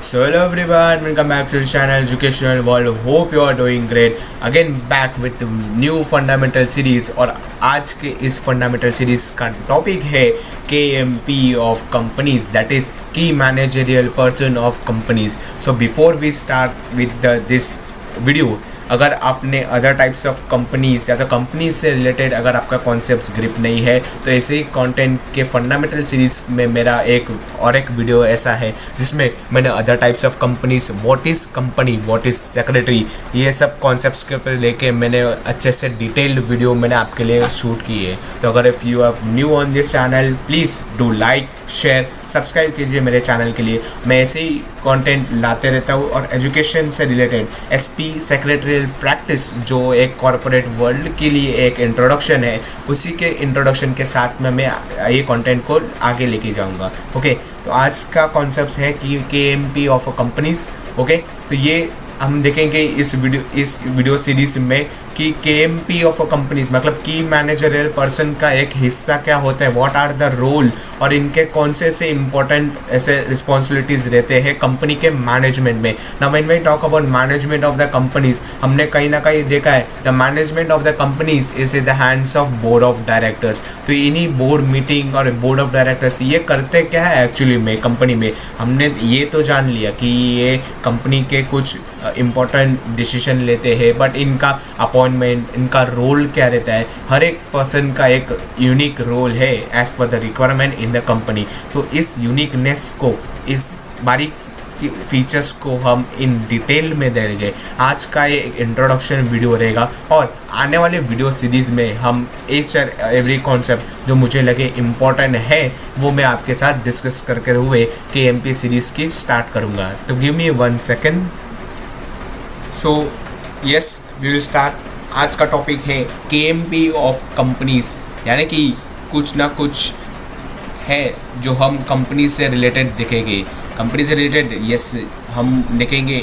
So hello everyone, welcome back to the channel Educational World. Hope you are doing great. Again back with the new fundamental series और आज के इस fundamental series का topic है KMP of companies, that is key managerial person of companies. So before we start with this video, अगर आपने other types of companies या तो कंपनीज से रिलेटेड अगर आपका कॉन्सेप्ट ग्रिप नहीं है तो ऐसे ही कंटेंट के फंडामेंटल सीरीज़ में मेरा एक वीडियो ऐसा है जिसमें मैंने other types of companies, what is company, what is secretary, ये सब कॉन्सेप्ट्स के ऊपर लेके मैंने अच्छे से डिटेल्ड वीडियो मैंने आपके लिए शूट की है. तो अगर if you are new on this channel please do like, share, subscribe कीजिए मेरे चैनल के लिए. मैं ऐसे ही कंटेंट लाते रहता हूँ और एजुकेशन से रिलेटेड एसपी सेक्रेटरियल प्रैक्टिस जो एक कॉरपोरेट वर्ल्ड के लिए एक इंट्रोडक्शन है, उसी के इंट्रोडक्शन के साथ में मैं ये कंटेंट को आगे लेके जाऊँगा. ओके, तो आज का कॉन्सेप्ट है कि KMP ऑफ कंपनीज. ओके, तो ये हम देखेंगे इस वीडियो सीरीज में कि KMP ऑफ कंपनीज मतलब की मैनेजरियल पर्सन का एक हिस्सा क्या होता है, व्हाट आर द रोल और इनके कौन से इम्पोर्टेंट ऐसे रिस्पॉन्सिबिलिटीज़ रहते हैं कंपनी के मैनेजमेंट में. Now when we talk about management of the companies, हमने कहीं ना कहीं देखा है the management of the companies is in the hands of board of directors. तो इन्हीं बोर्ड मीटिंग और बोर्ड ऑफ डायरेक्टर्स ये करते क्या है एक्चुअली में कंपनी में. हमने ये तो जान लिया कि ये कंपनी के कुछ इम्पोर्टेंट डिसीजन लेते हैं, बट इनका अपॉइंटमेंट, इनका रोल क्या रहता है, हर एक पर्सन का एक यूनिक रोल है as per the requirement in the company. तो इस यूनिकनेस को, इस बारीक फीचर्स को हम इन डिटेल में देंगे. आज का ये इंट्रोडक्शन वीडियो रहेगा और आने वाले वीडियो सीरीज़ में हम ईच और एवरी कॉन्सेप्ट जो मुझे लगे इम्पोर्टेंट है वो मैं आपके साथ डिस्कस करके हुए KMP सीरीज़ की स्टार्ट करूँगा. तो give me 1 second. So yes, we will start. आज का टॉपिक है KMP ऑफ कंपनीज, यानी कि कुछ ना कुछ है जो हम कंपनी से रिलेटेड देखेंगे. कंपनी से रिलेटेड यस हम देखेंगे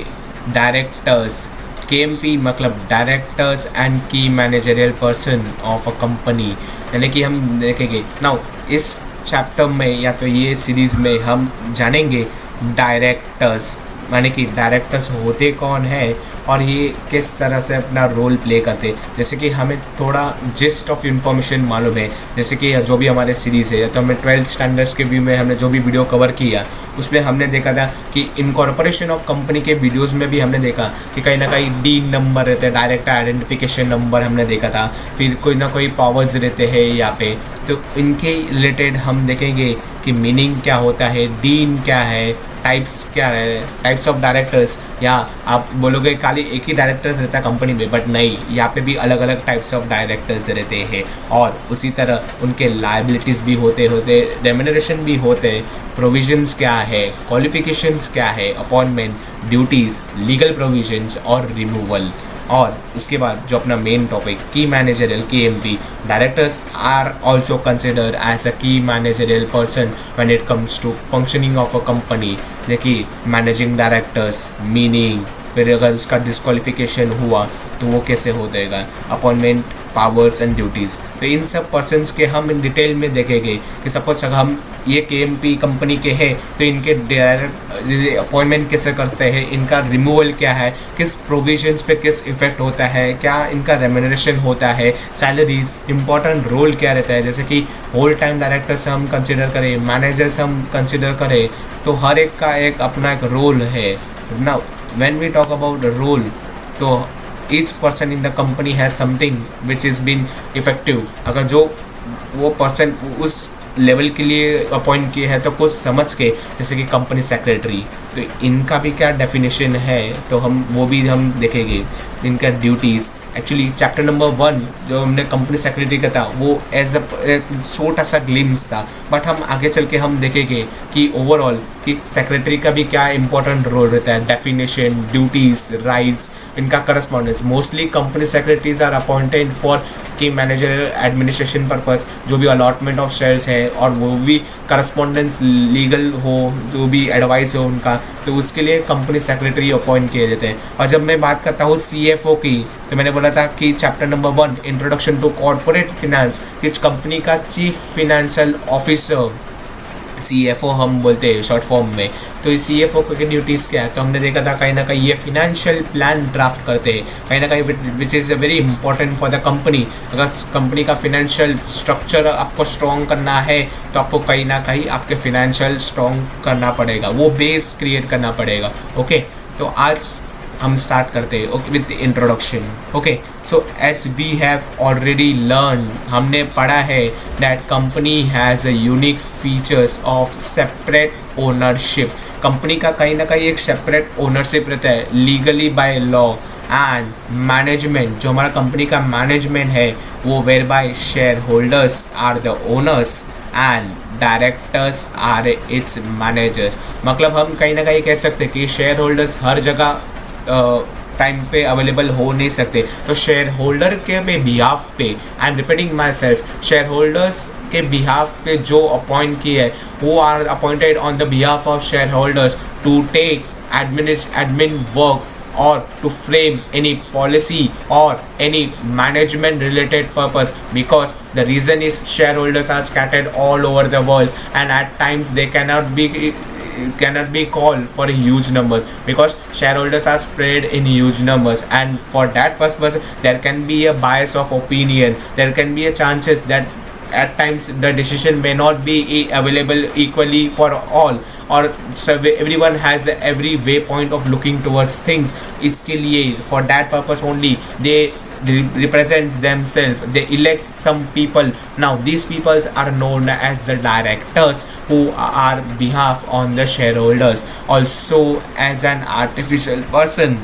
डायरेक्टर्स. KMP मतलब डायरेक्टर्स एंड की managerial person of a company, यानी कि हम देखेंगे. नाउ इस चैप्टर में या तो ये सीरीज़ में हम जानेंगे डायरेक्टर्स, माने कि डायरेक्टर्स होते कौन है और ये किस तरह से अपना रोल प्ले करते. जैसे कि हमें थोड़ा जिस्ट ऑफ इन्फॉर्मेशन मालूम है, जैसे कि जो भी हमारे सीरीज़ है, तो हमें 12th स्टैंडर्ड्स के व्यू में हमने जो भी वीडियो कवर किया उसमें हमने देखा था कि इनकॉर्पोरेशन ऑफ कंपनी के वीडियोज़ में भी हमने देखा कि कहीं ना कहीं D नंबर रहते हैं, डायरेक्टर आइडेंटिफिकेशन नंबर हमने देखा था. फिर कोई ना कोई पावर्स रहते हैं यहाँ पे, तो इनके रिलेटेड हम देखेंगे कि मीनिंग क्या होता है, डीन क्या है, टाइप्स क्या है, टाइप्स ऑफ डायरेक्टर्स. या आप बोलोगे खाली एक ही डायरेक्टर्स रहता है कंपनी में, बट नहीं, यहाँ पे भी अलग अलग टाइप्स ऑफ डायरेक्टर्स रहते हैं और उसी तरह उनके लायबिलिटीज़ भी होते रेम्यूनरेशन भी होते, प्रोविजंस क्या है, क्वालिफिकेशंस क्या है, अपॉइंटमेंट, ड्यूटीज़, लीगल प्रोविजंस और रिमूवल. और उसके बाद जो अपना main topic key managerial KMP, directors are also considered as a key managerial person when it comes to functioning of a company. देखिए मैनेजिंग डायरेक्टर्स मीनिंग, फिर अगर उसका डिस्क्वालिफिकेशन हुआ तो वो कैसे हो जाएगा, अपॉइंटमेंट, पावर्स एंड ड्यूटीज़. तो इन सब पर्सनस के हम इन डिटेल में देखेंगे कि सपोज अगर हम ये KMP कंपनी के हैं तो इनके डायरेक्ट अपॉइंटमेंट कैसे करते हैं, इनका रिमूवल क्या है, किस प्रोविजंस पे किस इफेक्ट होता है, क्या इनका रेम्यूनरेशन होता है, सैलरीज, इंपॉर्टेंट रोल क्या रहता है. जैसे कि होल टाइम डायरेक्टर्स हम कंसिडर करें, मैनेजर्स हम कंसिडर करें, तो हर एक का एक अपना एक रोल है. Now when we talk about role, तो each person in the company has something which is been effective. अगर जो वो पर्सन उस लेवल के लिए अपॉइंट किए हैं तो कुछ समझ के, जैसे कि कंपनी सेक्रेटरी, तो इनका भी क्या डेफिनेशन है तो हम वो भी हम देखेंगे. इनका ड्यूटीज़, एक्चुअली चैप्टर नंबर 1 जो हमने कंपनी सेक्रेटरी का था वो एज अ छोटा सा ग्लिम्स था, बट हम आगे चल के हम देखेंगे कि ओवरऑल कि सेक्रेटरी का भी क्या इंपॉर्टेंट रोल रहता है, डेफिनेशन, ड्यूटीज़, राइट्स, इनका correspondence. Mostly company secretaries are appointed for key managerial administration purpose, जो भी अलॉटमेंट ऑफ शेयर्स है और वो भी करस्पॉन्डेंस लीगल हो, जो भी एडवाइस हो उनका, तो उसके लिए कंपनी सेक्रेटरी अपॉइंट किए जाते हैं. और जब मैं बात करता हूँ CFO की, तो मैंने बोला था कि chapter number 1 introduction to corporate finance, इस कंपनी का चीफ फिनेंशियल ऑफिसर CFO हम बोलते हैं शॉर्ट फॉर्म में। तो CFO की ड्यूटीज़ क्या है, तो हमने देखा था कहीं ना कहीं ये फिनेंशियल प्लान ड्राफ्ट करते हैं कहीं ना कहीं, which is very important for the company. अगर कंपनी का फिनेंशियल स्ट्रक्चर आपको स्ट्रॉन्ग करना है तो आपको कहीं ना कहीं आपके फिनेंशियल स्ट्रॉन्ग करना पड़ेगा, वो बेस क्रिएट करना पड़ेगा। ओके, तो आज हम स्टार्ट करते हैं okay with introduction. Okay, so as we have already learn, हमने पढ़ा है that company has a unique features of separate ownership. Company का कहीं ना कहीं एक सेपरेट ओनरशिप रहता है legally by law, and management, जो हमारा कंपनी का मैनेजमेंट है वो where by share holders are the owners and directors are its managers. मतलब हम कहीं ना कहीं कह सकते हैं कि शेयर होल्डर्स हर जगह टाइम पे अवेलेबल हो नहीं सकते, तो शेयर होल्डर के बिहाफ पे, I am repeating myself, share holders के बिहाफ पे जो अपॉइंट किए है वो are appointed on the behalf of share holders to take admin work or to frame any policy or any management related purpose, because the reason is shareholders are scattered all over the world and at times they cannot be called for huge numbers because shareholders are spread in huge numbers, and for that purpose there can be a bias of opinion, there can be a chances that at times the decision may not be available equally for all, or so everyone has every way point of looking towards things. इसके लिए for that purpose only they represent themselves, they elect some people. Now these peoples are known as the directors who are behalf on the shareholders. Also as an artificial person,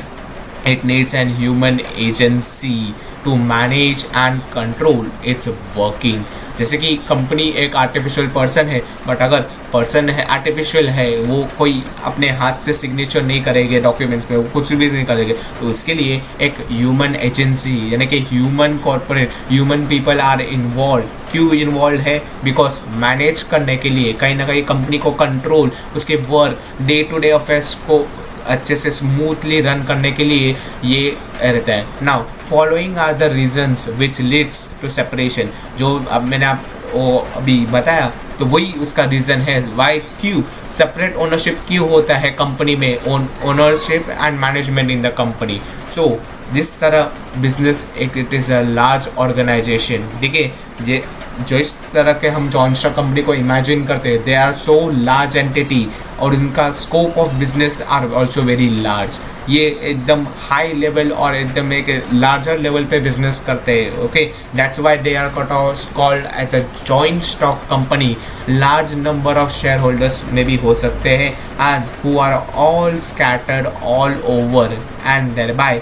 it needs an human agency to manage and control its working. जैसे कि company एक artificial person है, but अगर person है artificial है, वो कोई अपने हाथ से सिग्नेचर नहीं करेंगे डॉक्यूमेंट्स में, वो कुछ भी नहीं करेंगे, तो उसके लिए एक ह्यूमन एजेंसी यानी कि human corporate, human people are involve. क्यों इन्वॉल्व है? बिकॉज मैनेज करने के लिए, कहीं ना कहीं कंपनी को कंट्रोल, उसके work, day to day affairs को अच्छे से स्मूथली रन करने के लिए ये रहता है। Now following are the reasons which leads to separation, जो अब मैंने वो अभी बताया, तो वही उसका रीज़न है वाई, क्यों सेपरेट ओनरशिप क्यों होता है कंपनी में, ownership and management in the company. So जिस तरह बिजनेस एक it is a large organisation, देखिए जो इस तरह के हम जॉनस्टर कंपनी को इमेजिन करते हैं, they are so large entity और इनका scope of business are also very large. ये एकदम हाई लेवल और एकदम एक लार्जर लेवल पे बिजनेस करते हैं। Okay, that's why they are called as a joint stock company. Large number of share holders में भी हो सकते हैं and who are all scattered all over, and thereby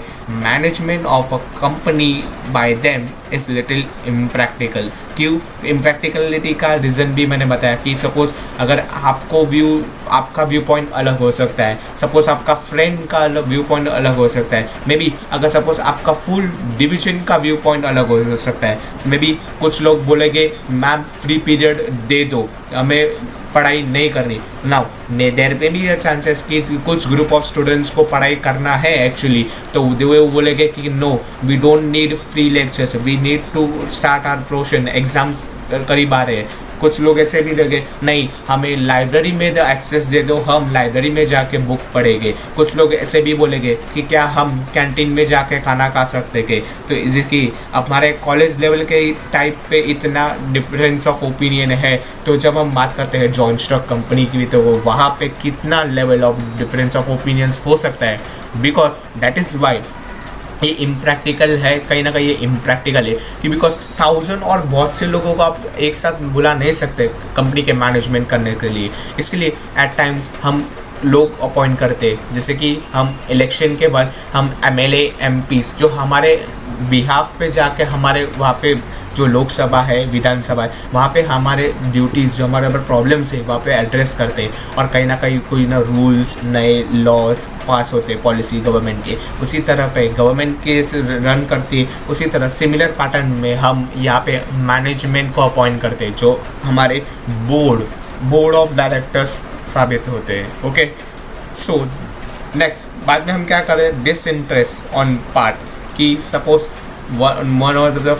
management of a company by them is little impractical। क्यों इम्प्रैक्टिकलिटी का reason भी मैंने बताया कि सपोज़ अगर आपका व्यू पॉइंट अलग हो सकता है, सपोज़ आपका फ्रेंड का व्यू पॉइंट अलग हो सकता है, मे बी अगर सपोज़ आपका फुल डिवीजन का व्यू पॉइंट अलग हो सकता है, मे बी कुछ लोग बोलेंगे मैम फ्री पीरियड दे दो, हमें पढ़ाई नहीं करनी। नाउ देयर पे भी चांसेस कि कुछ ग्रुप ऑफ स्टूडेंट्स को पढ़ाई करना है एक्चुअली, तो वो बोलेंगे कि no we don't need free lectures, we need to start our portion, exams करीब आ रहे हैं। कुछ लोग ऐसे भी लगे नहीं हमें लाइब्रेरी में द एक्सेस दे दो, हम लाइब्रेरी में जाके बुक पढ़ेंगे। कुछ लोग ऐसे भी बोलेंगे कि क्या हम कैंटीन में जाके खाना खा सकते के। तो इसकी हमारे कॉलेज लेवल के टाइप पे इतना डिफरेंस ऑफ ओपिनियन है, तो जब हम बात करते हैं जॉइंट स्टॉक कंपनी की, तो वहाँ पे कितना level of difference of opinions हो सकता है, बिकॉज दैट इज़ वाई ये इम्प्रैक्टिकल है। कहीं ना कहीं ये इम्प्रैक्टिकल है कि बिकॉज 1000 और बहुत से लोगों को आप एक साथ बुला नहीं सकते कंपनी के मैनेजमेंट करने के लिए। इसके लिए एट टाइम्स हम लोग अपॉइंट करते, जैसे कि हम इलेक्शन के बाद हम MLA MPs जो हमारे बिहाफ पे जाके हमारे वहाँ पे जो लोकसभा है, विधानसभा है, वहाँ पे हमारे ड्यूटीज़ जो हमारे ऊपर प्रॉब्लम्स है वहाँ पे एड्रेस करते हैं, और कहीं ना कहीं कोई ना रूल्स नए लॉज पास होते हैं पॉलिसी गवर्नमेंट के, उसी तरह पे गवर्नमेंट के रन करती है, उसी तरह सिमिलर पैटर्न में हम यहाँ पे मैनेजमेंट को अपॉइंट करते हैं जो हमारे बोर्ड ऑफ डायरेक्टर्स साबित होते हैं। ओके, सो नेक्स्ट बाद में हम क्या करें, डिसइंटरेस्ट ऑन पार्ट कि suppose one of the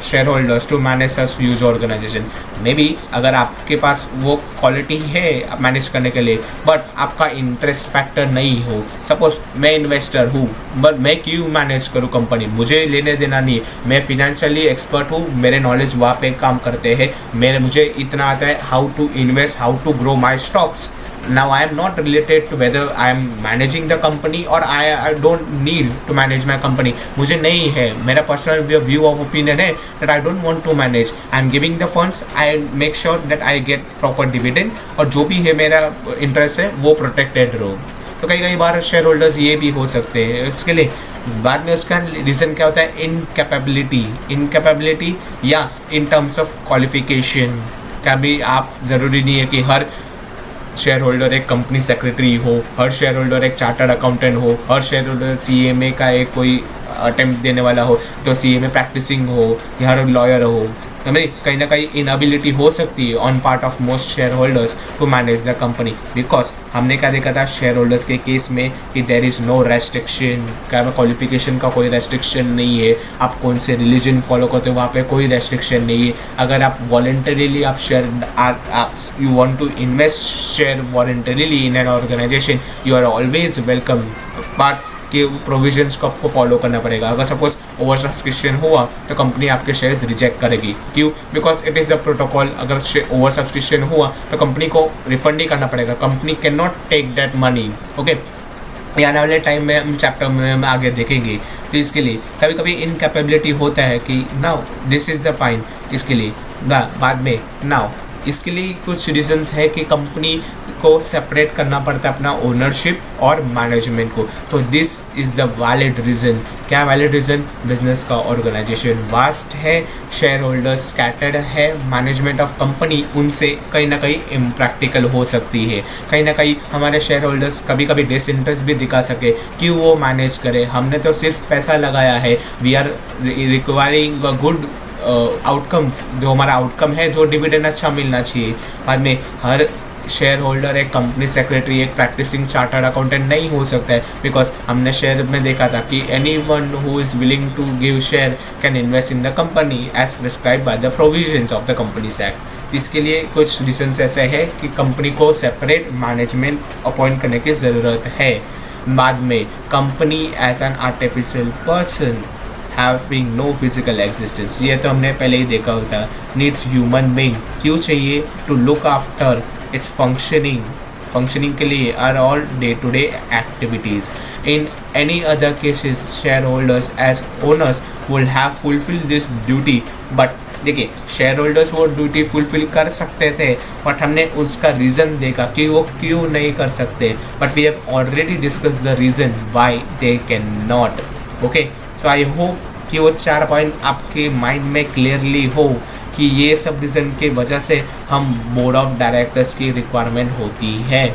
shareholders to manage such huge organization. May be अगर आपके पास वो क्वालिटी है मैनेज करने के लिए बट आपका इंटरेस्ट फैक्टर नहीं हो, सपोज मैं इन्वेस्टर हूँ बट मैं क्यों मैनेज करूँ कंपनी, मुझे लेने देना नहीं, मैं फिनेंशियली एक्सपर्ट हूँ, मेरे नॉलेज वहाँ पे काम करते हैं, मुझे इतना आता है how to invest, how to grow my stocks. Now I am not related to whether I am managing the company or I don't need to manage my company. मुझे नहीं है, मेरा पर्सनल व्यू ऑफ ओपिनियन है that I don't want to manage. I am giving the funds, I make sure that I get proper dividend और जो भी है मेरा इंटरेस्ट है वो प्रोटेक्टेड रहो. तो कई बार शेयर होल्डर्स ये भी हो सकते हैं. इसके लिए बाद में उसका रीज़न क्या होता है, इनकैपेबिलिटी या इन टर्म्स ऑफ क्वालिफिकेशन. कभी आप ज़रूरी नहीं है कि हर शेयर होल्डर एक कंपनी सेक्रेटरी हो, हर शेयर होल्डर एक चार्टर्ड अकाउंटेंट हो, हर शेयर होल्डर CMA का एक कोई अटेम्प्ट देने वाला हो, तो CMA प्रैक्टिसिंग हो या हर लॉयर हो. हमें कहीं ना कहीं इनएबिलिटी हो सकती है on part of most share holders to manage the company. Because हमने क्या देखा था शेयर होल्डर्स के केस में कि देयर इज़ नो रेस्ट्रिक्शन, क्या क्वालिफिकेशन का कोई रेस्ट्रिक्शन नहीं है, आप कौन से रिलीजन फॉलो करते हो वहाँ पे कोई रेस्ट्रिक्शन नहीं है. अगर आप वॉलंटरीली आप you want to invest share voluntarily in an organization, you are always welcome. But कि प्रोविजंस को आपको फॉलो करना पड़ेगा. अगर सपोज ओवर सब्सक्रिप्शन हुआ तो कंपनी आपके शेयर्स रिजेक्ट करेगी. क्यों? Because it is the protocol. अगर ओवर सब्सक्रिप्शन हुआ तो कंपनी को रिफंड ही करना पड़ेगा. Company can not take that money. Okay, आने वाले टाइम में हम चैप्टर में हम आगे देखेंगे. तो इसके लिए कभी कभी इनकैपेबिलिटी होता है कि now this is the point. इसके लिए बाद में नाउ इसके लिए कुछ रीजंस है कि कंपनी को सेपरेट करना पड़ता है अपना ओनरशिप और मैनेजमेंट को. तो this is the valid reason. क्या वैलिड रीज़न? बिजनेस का ऑर्गेनाइजेशन वास्ट है, शेयर होल्डर्स स्कैटर्ड है, मैनेजमेंट ऑफ कंपनी उनसे कहीं ना कहीं इम्प्रैक्टिकल हो सकती है. कहीं ना कहीं हमारे शेयर होल्डर्स कभी कभी डिसइंटरेस्ट भी दिखा सके. क्यों वो मैनेज करे, हमने तो सिर्फ पैसा लगाया है. We are requiring a good outcome. जो हमारा आउटकम है, जो डिविडेंड अच्छा मिलना चाहिए. बाद में हर शेयर होल्डर एक कंपनी सेक्रेटरी, एक प्रैक्टिसिंग चार्टर्ड अकाउंटेंट नहीं हो सकता है. बिकॉज हमने शेयर में देखा था कि anyone who is willing to give share can invest in the company as prescribe by the provisions of the companies act. इसके लिए कुछ रीजन्स ऐसे है कि कंपनी को सेपरेट मैनेजमेंट अपॉइंट करने की ज़रूरत है. बाद में company as an artificial person having no physical existence. ये तो हमने पहले ही देखा होता. Needs human being. क्यों चाहिए? To look after its functioning के लिए or all day to day activities. In any other cases share holders as owners will have fulfil this duty. But देखिए, शेयर होल्डर्स वो ड्यूटी फुलफिल कर सकते थे but हमने उसका रीज़न देखा कि वो क्यों नहीं कर सकते. But we have already discuss the reason why they can not. Okay, so I hope कि वो 4 पॉइंट आपके माइंड में क्लियरली हो कि ये सब रीज़न की वजह से हम बोर्ड ऑफ डायरेक्टर्स की रिक्वायरमेंट होती है.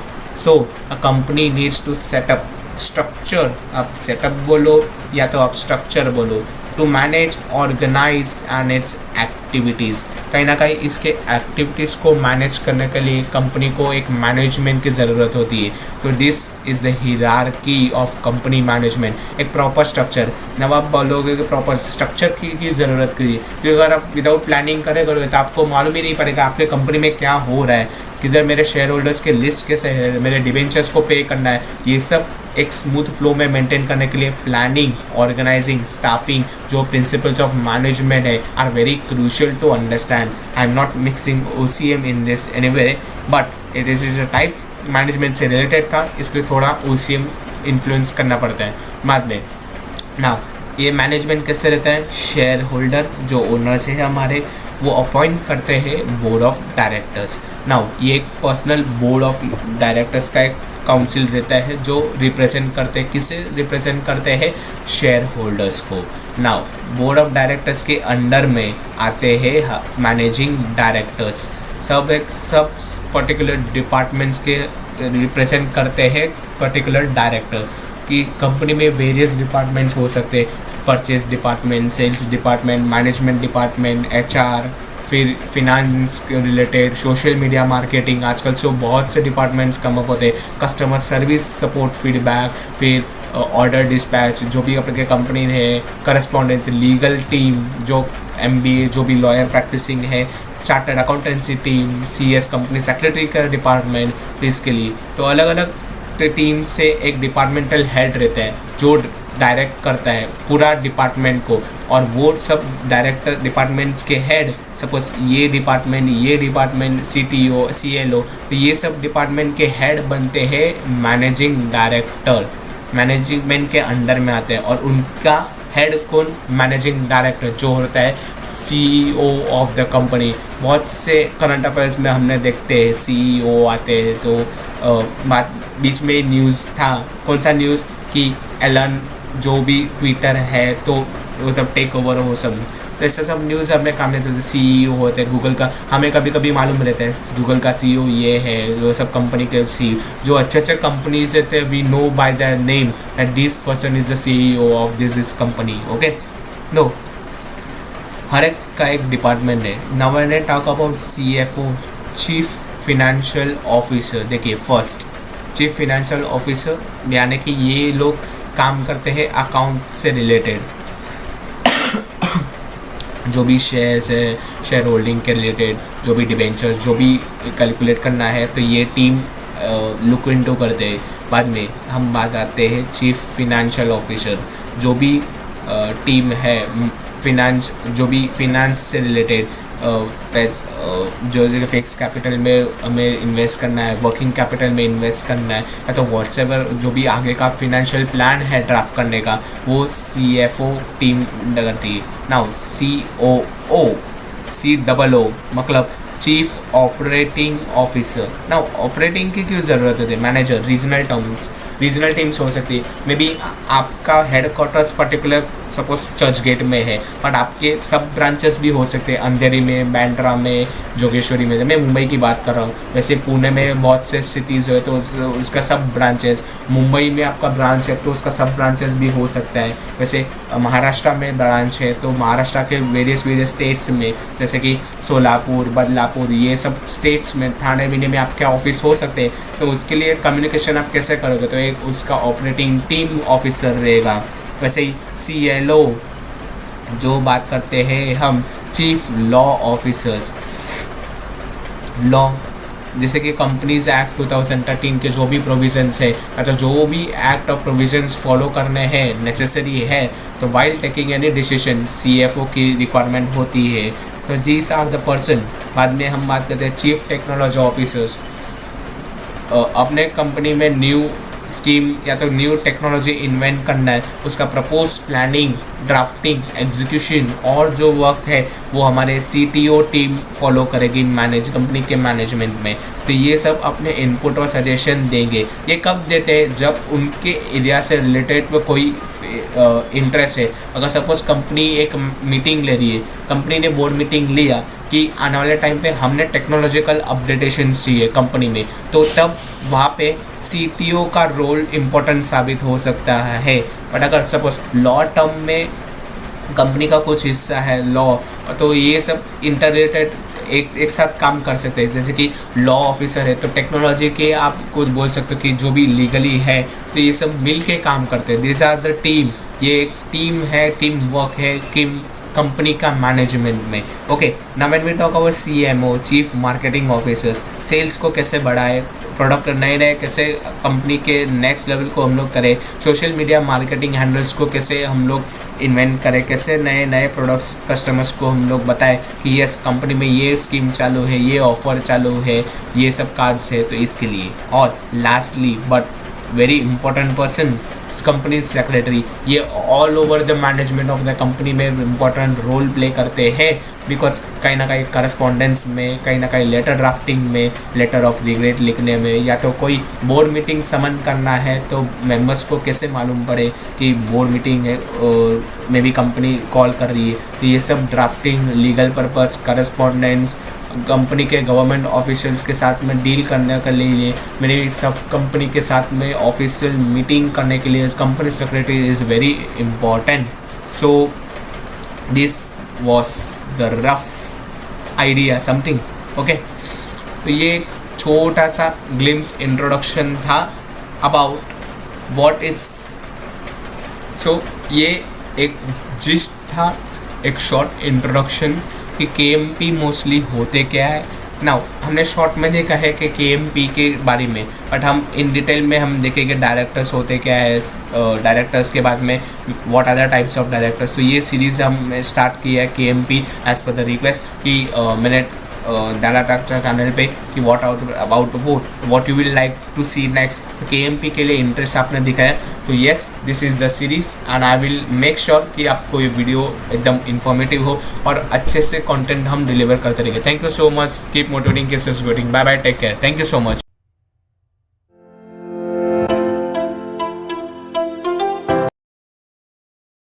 So a company needs to setup structure. आप सेटअप बोलो या तो आप स्ट्रक्चर बोलो, to manage organise and its activities. कहीं ना कहीं इसके एक्टिविटीज़ को मैनेज करने के लिए कंपनी को एक मैनेजमेंट की ज़रूरत होती है. तो this is the hierarchy of company management. एक प्रॉपर स्ट्रक्चर. जब आप बोलोगे कि प्रॉपर स्ट्रक्चर की ज़रूरत कीजिए, क्योंकि अगर आप विदाउट प्लानिंग करोगे तो आपको मालूम ही नहीं पड़ेगा आपके कंपनी में क्या हो रहा है, किधर मेरे शेयर होल्डर्स के लिस्ट कैसे है, मेरे डिबेंचर्स को पे करना है. ये सब एक स्मूथ फ्लो में मेंटेन करने के लिए प्लानिंग, ऑर्गेनाइजिंग, स्टाफिंग, जो प्रिंसिपल्स ऑफ मैनेजमेंट है are very crucial to understand. I am not mixing OCM in this anyway, but it is a type management से रिलेटेड था, इसलिए थोड़ा OCM इन्फ्लुएंस करना पड़ता है बाद में. नाउ ये मैनेजमेंट कैसे रहता है? शेयर होल्डर जो ओनर्स है हमारे, वो अपॉइंट करते हैं बोर्ड ऑफ डायरेक्टर्स. नाउ ये एक पर्सनल बोर्ड ऑफ डायरेक्टर्स का एक काउंसिल रहता है जो रिप्रेजेंट करते हैं, किसे रिप्रेजेंट करते हैं? शेयर होल्डर्स को. नाउ बोर्ड ऑफ डायरेक्टर्स के अंडर में आते हैं मैनेजिंग डायरेक्टर्स. सब पर्टिकुलर डिपार्टमेंट्स के रिप्रेजेंट करते हैं पर्टिकुलर डायरेक्टर. कि कंपनी में वेरियस डिपार्टमेंट्स हो सकते हैं, purchase department, sales department, management department, HR, फिर फिनांस के रिलेटेड, सोशल मीडिया मार्केटिंग. आजकल बहुत से डिपार्टमेंट्स कम अप होते हैं. कस्टमर सर्विस, सपोर्ट, फीडबैक, फिर ऑर्डर डिस्पैच, जो भी आपके कंपनी है, करस्पॉन्डेंस, लीगल टीम, जो MBA जो भी लॉयर प्रैक्टिसिंग है, chartered accountancy team, CS company secretary का डिपार्टमेंट, तो इसके लिए तो अलग अलग टीम से एक डिपार्टमेंटल हेड रहता है जो डायरेक्ट करता है पूरा डिपार्टमेंट को, और वो सब डायरेक्टर डिपार्टमेंट्स के हेड, सपोज ये डिपार्टमेंट CTO CLO, तो ये सब डिपार्टमेंट के हेड बनते हैं मैनेजिंग डायरेक्टर, मैनेजमेंट के अंडर में आते हैं, और उनका हेड कौन, मैनेजिंग डायरेक्टर जो होता है CEO ऑफ द कंपनी। बहुत से करंट अफेयर्स में हमने देखते हैं CEO आते हैं, तो बात बीच में न्यूज़ था, कौन सा न्यूज़, कि एलन जो भी ट्विटर है तो वो सब टेक ओवर हो सब, तो ऐसा सब न्यूज़ हमें काम लेते हैं। CEO होते हैं गूगल का, हमें कभी कभी मालूम रहता है गूगल का CEO ये है, जो सब कंपनी के जो अच्छे अच्छे कंपनीज रहते हैं, we know by the name that this person is the CEO of this company. Okay, no हर एक का एक डिपार्टमेंट है। Now when I talk about CFO, chief financial officer, देखिए फर्स्ट चीफ फिनेंशियल ऑफिसर यानी कि ये लोग काम करते हैं अकाउंट से रिलेटेड, जो भी शेयर्स है, शेयर होल्डिंग के रिलेटेड, जो भी डिबेंचर्स, जो भी कैलकुलेट करना है, तो ये टीम लुक इनटू करते हैं। बाद में हम बात आते हैं चीफ फिनेंशियल ऑफिसर, जो भी टीम है जो भी फिनेंस से रिलेटेड, जो फिक्स कैपिटल में हमें इन्वेस्ट करना है, वर्किंग कैपिटल में इन्वेस्ट करना है, या तो व्हाट्सएवर जो भी आगे का फिनेंशियल प्लान है ड्राफ्ट करने का, वो CFO टीम करती है। नाउ COO मतलब chief operating officer. Now operating की क्यों ज़रूरत होती है, मैनेजर, रीजनल टीम्स हो सकती है, मे बी आपका headquarters particular suppose Churchgate में है, बट आपके सब ब्रांचेस भी हो सकते हैं, अंधेरी में, बैंड्रा में, जोगेश्वरी में। मैं मुंबई की बात कर रहा हूँ, वैसे पुणे में बहुत से सिटीज़ है तो उसका सब ब्रांचेस, मुंबई में आपका ब्रांच है तो उसका सब ब्रांचेस भी हो सकता है। वैसे महाराष्ट्र में ब्रांच है तो महाराष्ट्र के वेरियस स्टेट्स में, जैसे कि सोलापुर, बदलापुर, ये सब स्टेट्स में, ठाणे विने में आपके ऑफिस हो सकते हैं। तो उसके लिए कम्युनिकेशन आप कैसे करोगे, तो एक उसका ऑपरेटिंग टीम ऑफिसर रहेगा। वैसे ही CLO जो बात करते हैं हम, चीफ लॉ ऑफिसर्स, लॉ जैसे कि कंपनीज एक्ट 2013 के जो भी प्रोविजंस है, या तो जो भी एक्ट ऑफ प्रोविजंस फॉलो करने हैं नेसेसरी है, तो while taking any decision CFO की रिक्वायरमेंट होती है। तो दीज आर द पर्सन। बाद में हम बात करते हैं चीफ टेक्नोलॉजी ऑफिसर्स, अपने कंपनी में न्यू स्कीम या तो न्यू टेक्नोलॉजी इन्वेंट करना है, उसका प्रपोज प्लानिंग, ड्राफ्टिंग, एग्जीक्यूशन और जो वर्क है वो हमारे CTO टीम फॉलो करेगी कंपनी के मैनेजमेंट में। तो ये सब अपने इनपुट और सजेशन देंगे। ये कब देते हैं, जब उनके एरिया से रिलेटेड में कोई इंटरेस्ट है। अगर सपोज कंपनी एक मीटिंग ले रही है, कंपनी ने बोर्ड मीटिंग लिया कि आने वाले टाइम पे हमने टेक्नोलॉजिकल अपडेटेशंस चाहिए कंपनी में, तो तब वहाँ पे CTO का रोल इम्पोर्टेंट साबित हो सकता है। बट अगर सपोज लॉ टर्म में कंपनी का कुछ हिस्सा है लॉ, तो ये सब इंटरलेटेड एक साथ काम कर सकते हैं। जैसे कि लॉ ऑफिसर है तो टेक्नोलॉजी के आप कुछ बोल सकते हो कि जो भी लीगली है, तो ये सब मिल के काम करते हैं। दिस आर द टीम, ये एक टीम है, टीम वर्क है कंपनी का मैनेजमेंट में। Okay, now when we talk about CMO, chief marketing officers, sales को कैसे बढ़ाए, प्रोडक्ट नए कैसे कंपनी के नेक्स्ट लेवल को हम लोग करें, सोशल मीडिया मार्केटिंग हैंडल्स को कैसे हम लोग इन्वेंट करें, कैसे नए प्रोडक्ट्स कस्टमर्स को हम लोग बताएं कि ये कंपनी में ये स्कीम चालू है, ये ऑफ़र चालू है, ये सब कार्ड्स है, तो इसके लिए। और lastly but very important person, company secretary, ये all over the management of the company में इम्पॉर्टेंट रोल प्ले करते हैं। बिकॉज कहीं ना कहीं करस्पॉन्डेंस में, कहीं ना कहीं लेटर ड्राफ्टिंग में, लेटर ऑफ रिग्रेट लिखने में, या तो कोई बोर्ड मीटिंग समन करना है तो मेंबर्स को कैसे मालूम पड़े कि बोर्ड मीटिंग है में भी कंपनी कॉल कर रही है, तो ये सब drafting, legal purpose, correspondence, company के गवर्नमेंट ऑफिशियल्स के साथ में डील करने के लिए, मेरी सब कंपनी के साथ में ऑफिशियल मीटिंग करने के लिए company secretary is very important. So this was the rough idea something. Okay, तो ये एक छोटा सा ग्लिम्स इंट्रोडक्शन था अबाउट व्हाट इज़ सो ये एक जिस्ट था, एक शॉर्ट इंट्रोडक्शन कि KMP मोस्टली होते क्या है। नाउ हमने शॉर्ट में देखा है कि KMP के बारे में, बट हम इन डिटेल में हम देखेंगे डायरेक्टर्स होते क्या है, डायरेक्टर्स के बाद में what are the types of directors. तो ये सीरीज़ हम स्टार्ट की है KMP as per the request कि मैंने डाला था चैनल पे कि what about what you will like to see next. तो KMP के लिए इंटरेस्ट आपने दिखाया, तो yes this is the series and I will make sure कि आपको ये वीडियो एकदम इन्फॉर्मेटिव हो और अच्छे से कंटेंट हम डिलीवर करते रहेंगे। Thank you so much, keep motivating, keep supporting, bye bye, take care, thank you so much.